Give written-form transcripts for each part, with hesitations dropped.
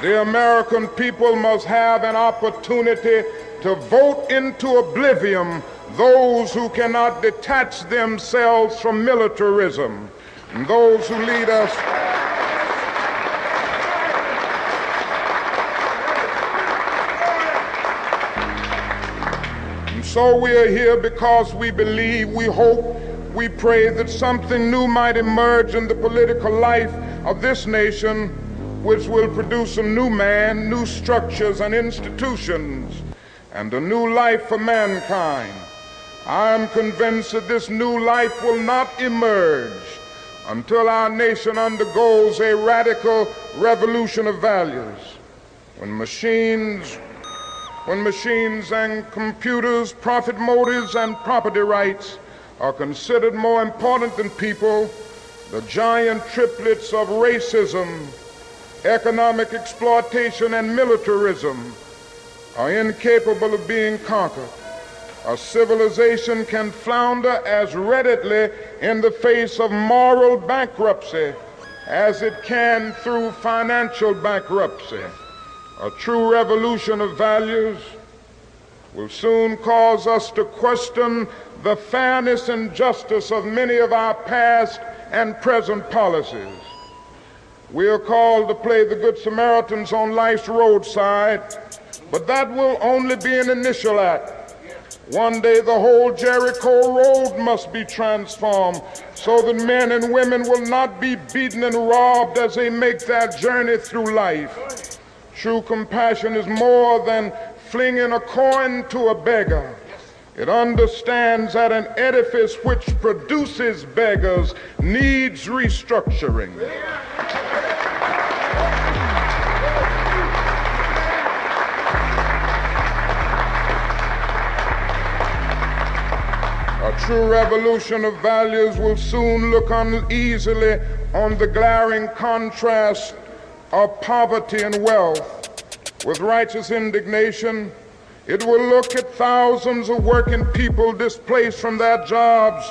The American people must have an opportunity to vote into oblivion those who cannot detach themselves from militarism, and those who lead us and so we are here because we believe, we hope, we pray that something new might emerge in the political life of this nation, which will produce a new man, new structures and institutions, and a new life for mankind. I am convinced that this new life will not emerge until our nation undergoes a radical revolution of values. When machines and computers, profit motives and property rights are considered more important than people, the giant triplets of racism, economic exploitation and militarism are incapable of being conquered. A civilization can flounder as readily in the face of moral bankruptcy as it can through financial bankruptcy. A true revolution of values will soon cause us to question the fairness and justice of many of our past and present policies. We are called to play the Good Samaritans on life's roadside, but that will only be an initial act. One day the whole Jericho road must be transformed so that men and women will not be beaten and robbed as they make their journey through life. True compassion is more than flinging a coin to a beggar. It understands that an edifice which produces beggars needs restructuring. A true revolution of values will soon look uneasily on the glaring contrast of poverty and wealth. With righteous indignation, it will look at thousands of working people displaced from their jobs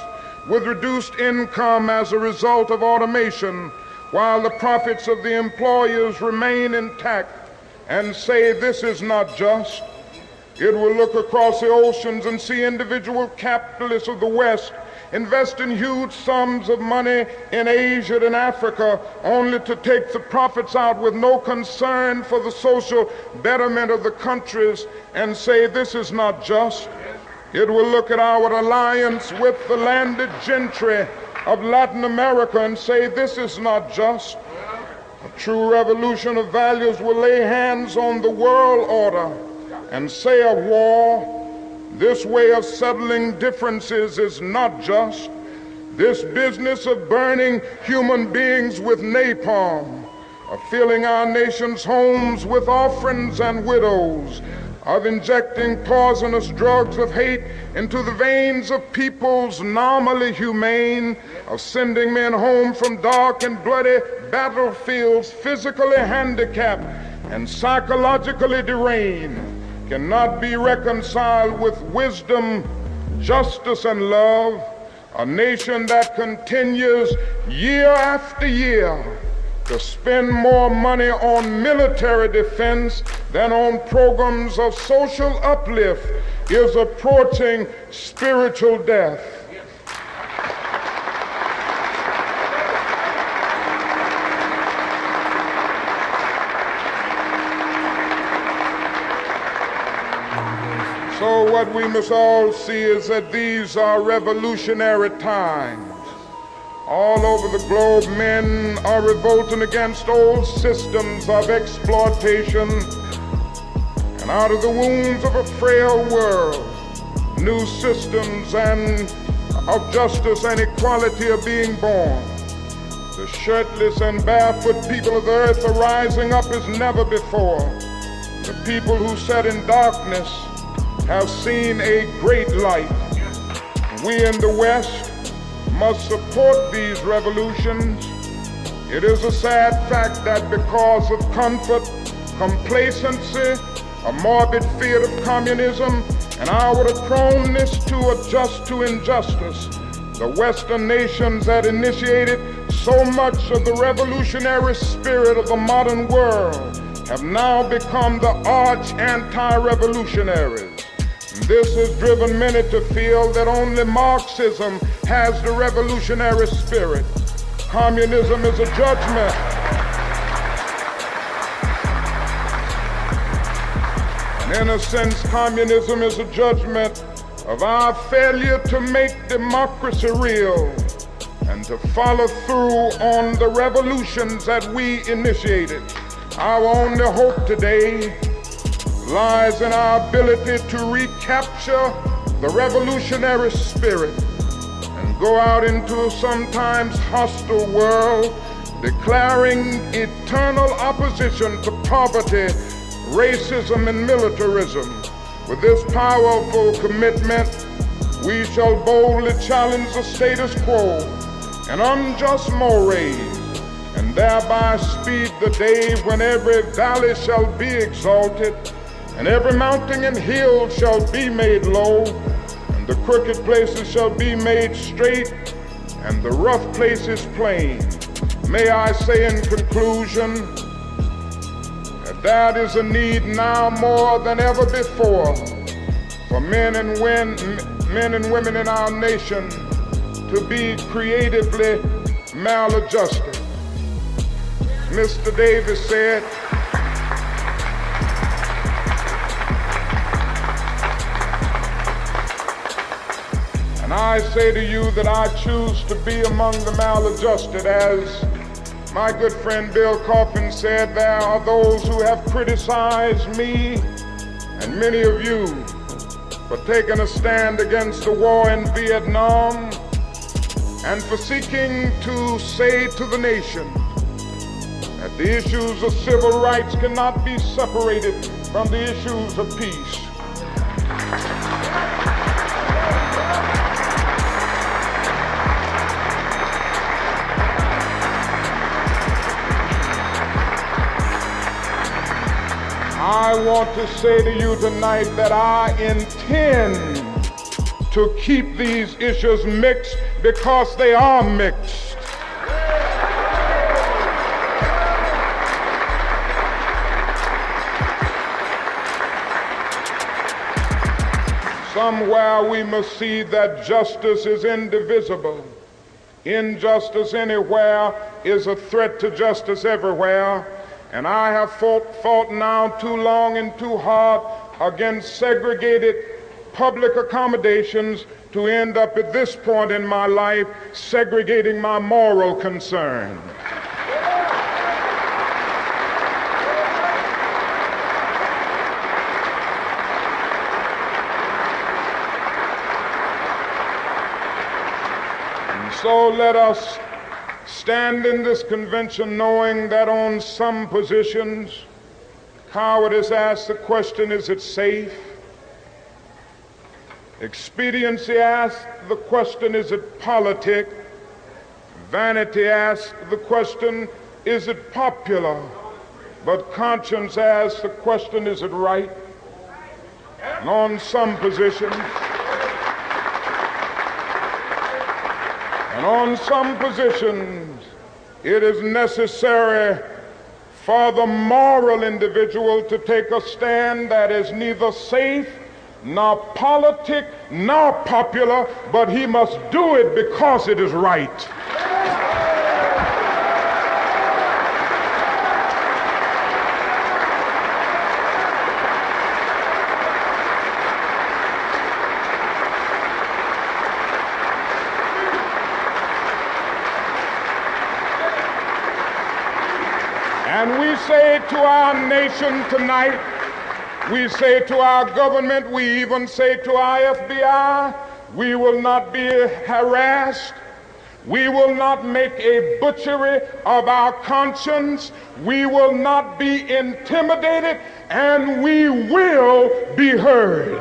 with reduced income as a result of automation, while the profits of the employers remain intact, and say this is not just. It will look across the oceans and see individual capitalists of the West investing huge sums of money in Asia and Africa only to take the profits out with no concern for the social betterment of the countries and say this is not just. It will look at our alliance with the landed gentry of Latin America and say this is not just. A true revolution of values will lay hands on the world order and say of war, this way of settling differences is not just. This business of burning human beings with napalm, of filling our nation's homes with orphans and widows, of injecting poisonous drugs of hate into the veins of peoples normally humane, of sending men home from dark and bloody battlefields physically handicapped and psychologically deranged, cannot be reconciled with wisdom, justice, and love. A nation that continues year after year to spend more money on military defense than on programs of social uplift is approaching spiritual death. So what we must all see is that these are revolutionary times. All over the globe, men are revolting against old systems of exploitation, and out of the wounds of a frail world, new systems of justice and equality are being born. The shirtless and barefoot people of the earth are rising up as never before. The people who sat in darkness have seen a great light. We in the West must support these revolutions. It is a sad fact that because of comfort, complacency, a morbid fear of communism, and our proneness to adjust to injustice, the Western nations that initiated so much of the revolutionary spirit of the modern world have now become the arch anti-revolutionaries. This has driven many to feel that only Marxism has the revolutionary spirit. Communism is a judgment. And in a sense, communism is a judgment of our failure to make democracy real and to follow through on the revolutions that we initiated. Our only hope today lies in our ability to recapture the revolutionary spirit and go out into a sometimes hostile world, declaring eternal opposition to poverty, racism, and militarism. With this powerful commitment, we shall boldly challenge the status quo and unjust mores, and thereby speed the day when every valley shall be exalted, and every mountain and hill shall be made low, and the crooked places shall be made straight, and the rough places plain. May I say in conclusion that there is a need now more than ever before for men and women in our nation to be creatively maladjusted. Mr. Davis said, and I say to you that I choose to be among the maladjusted. As my good friend Bill Coffin said, there are those who have criticized me and many of you for taking a stand against the war in Vietnam and for seeking to say to the nation that the issues of civil rights cannot be separated from the issues of peace. I want to say to you tonight that I intend to keep these issues mixed because they are mixed. Somewhere we must see that justice is indivisible. Injustice anywhere is a threat to justice everywhere. And I have fought now too long and too hard against segregated public accommodations to end up at this point in my life segregating my moral concern. And so let us stand in this convention knowing that on some positions, cowardice asks the question, is it safe? Expediency asks the question, is it politic? Vanity asks the question, is it popular? But conscience asks the question, is it right? And on some positions, it is necessary for the moral individual to take a stand that is neither safe, nor politic, nor popular, but he must do it because it is right. And we say to our nation tonight, we say to our government, we even say to our FBI, we will not be harassed. We will not make a butchery of our conscience. We will not be intimidated, and we will be heard.